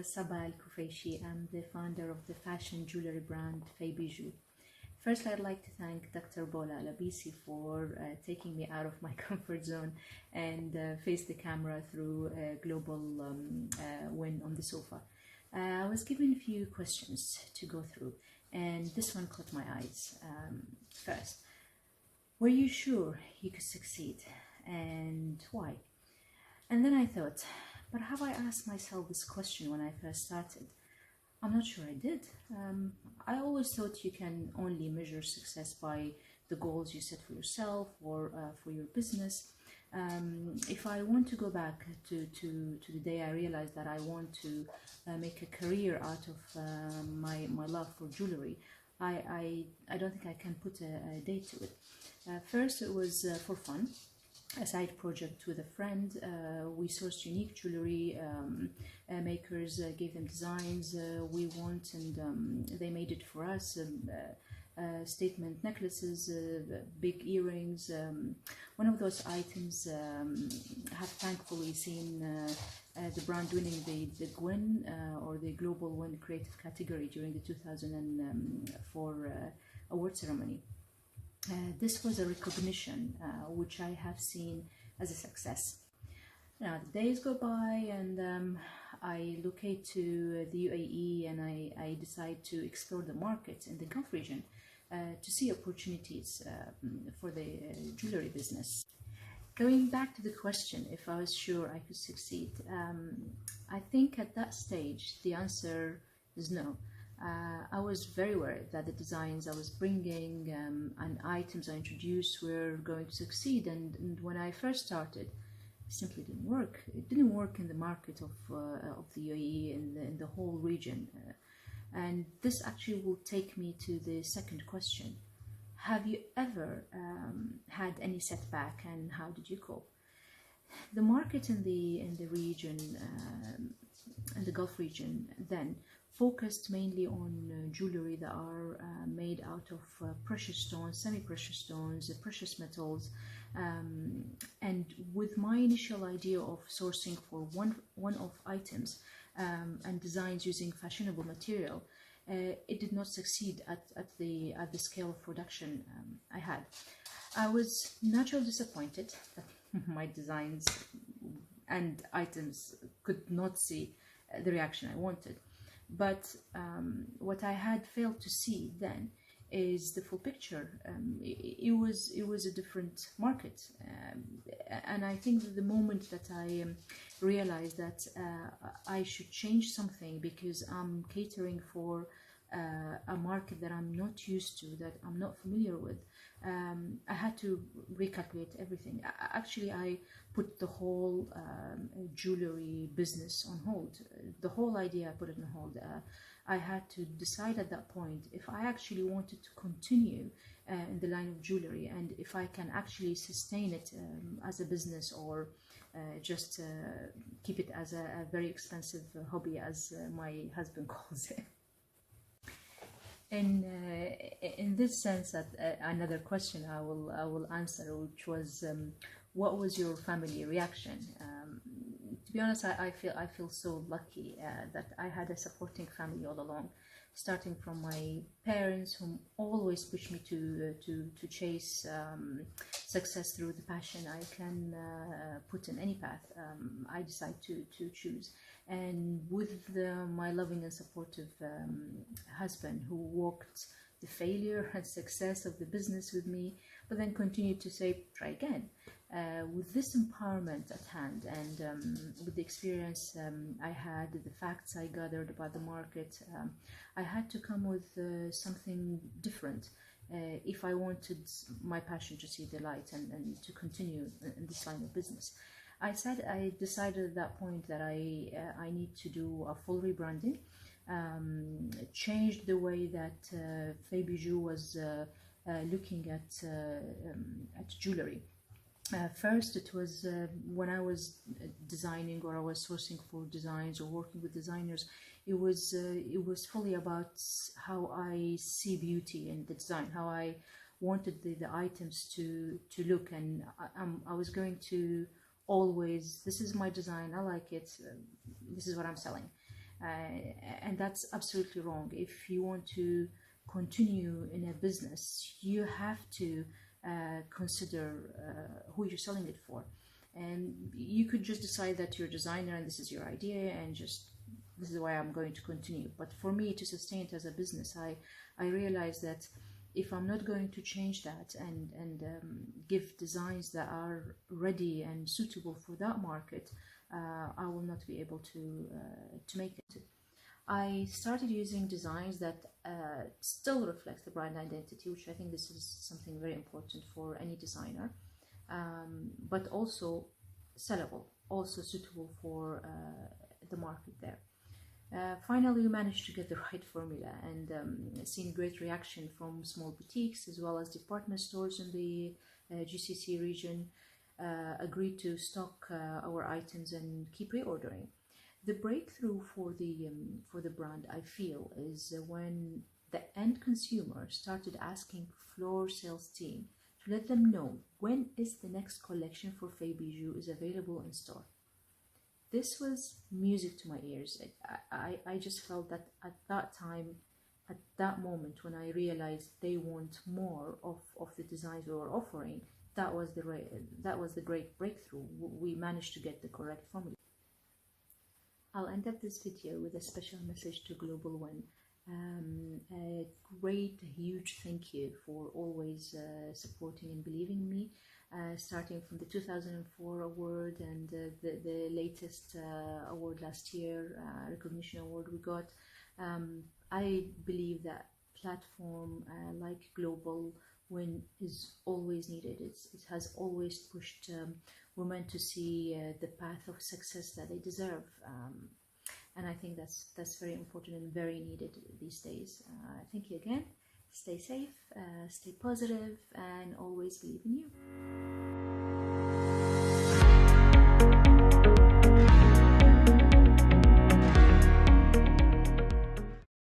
SABA El Kufaishi. I'm the founder of the fashion jewelry brand Bijou. First, I'd like to thank Dr. Bola Labisi for taking me out of my comfort zone and face the camera through GlobalWIIN on the sofa. I was given a few questions to go through, and this one caught my eyes. First, were you sure you could succeed, and why? And then I thought, but have I asked myself this question when I first started? I'm not sure I did. I always thought you can only measure success by the goals you set for yourself or for your business. If I want to go back to the day I realized that I want to make a career out of my love for jewelry, I don't think I can put a date to it. First, it was for fun. A side project with a friend. We sourced unique jewelry makers, gave them designs we want, and they made it for us. Statement necklaces, big earrings. One of those items have thankfully seen the brand winning the GlobalWIIN or the GlobalWIIN creative category during the 2004 award ceremony. This was a recognition which I have seen as a success. Now the days go by, and I locate to the UAE, and I decide to explore the market in the Gulf region to see opportunities for the jewelry business. Going back to the question if I was sure I could succeed, I think at that stage the answer is no. I was very worried that the designs I was bringing and items I introduced were going to succeed, and when I first started, it simply didn't work. It didn't work in the market of the UAE and in the whole region. And this actually will take me to the second question. Have you ever had any setback, and how did you cope? The market in the region, in the Gulf region then, focused mainly on jewelry that are made out of precious stones, semi-precious stones, precious metals, and with my initial idea of sourcing for one-off items and designs using fashionable material, it did not succeed at the scale of production I had. I was naturally disappointed that my designs and items could not see the reaction I wanted. But what I had failed to see then is the full picture. It was a different market, and I think that the moment that I realized that I should change something because I'm catering for a market that I'm not used to, that I'm not familiar with, I had to recalculate everything. Actually, I put the whole jewelry business on hold. The whole idea, I put it on hold. I had to decide at that point if I actually wanted to continue in the line of jewelry, and if I can actually sustain it as a business, or just keep it as a very expensive hobby, as my husband calls it. In this sense, that another question I will answer, which was, what was your family reaction? To be honest, I feel so lucky that I had a supporting family all along, starting from my parents, whom always pushed me to chase success through the passion I can put in any path I decide to choose, and with my loving and supportive husband, who walked the failure and success of the business with me, but then continued to say, try again. With this empowerment at hand, and with the experience I had, the facts I gathered about the market, I had to come with something different if I wanted my passion to see the light and to continue in this line of business. I decided at that point that I need to do a full rebranding, change the way that Bijou was looking at jewelry. First, it was when I was designing, or I was sourcing for designs or working with designers, it was fully about how I see beauty in the design, how I wanted the items to look, and I was going to always, this is my design, I like it, this is what I'm selling. And that's absolutely wrong. If you want to continue in a business, you have to consider who you're selling it for. And you could just decide that you're a designer and this is your idea and just this is why I'm going to continue. But for me to sustain it as a business, I realize that if I'm not going to change that and give designs that are ready and suitable for that market, I will not be able to make it. I started using designs that still reflect the brand identity, which I think this is something very important for any designer, but also sellable, also suitable for the market there. Finally, we managed to get the right formula and seen great reaction from small boutiques as well as department stores in the GCC region. Agreed to stock our items and keep reordering. The breakthrough for the brand, I feel, is when the end consumer started asking floor sales team to let them know when is the next collection for Faye Bijou is available in store. This was music to my ears. I just felt that at that time, at that moment, when I realized they want more of the designs we were offering, that was the great breakthrough. We managed to get the correct formula. I'll end up this video with a special message to GlobalWIIN. A great, huge thank you for always supporting and believing in me. Starting from the 2004 award and the latest award last year, recognition award we got. I believe that platform like GlobalWIIN is always needed. It has always pushed women to see the path of success that they deserve. And I think that's very important and very needed these days. Thank you again. Stay safe, stay positive, and always believe in you.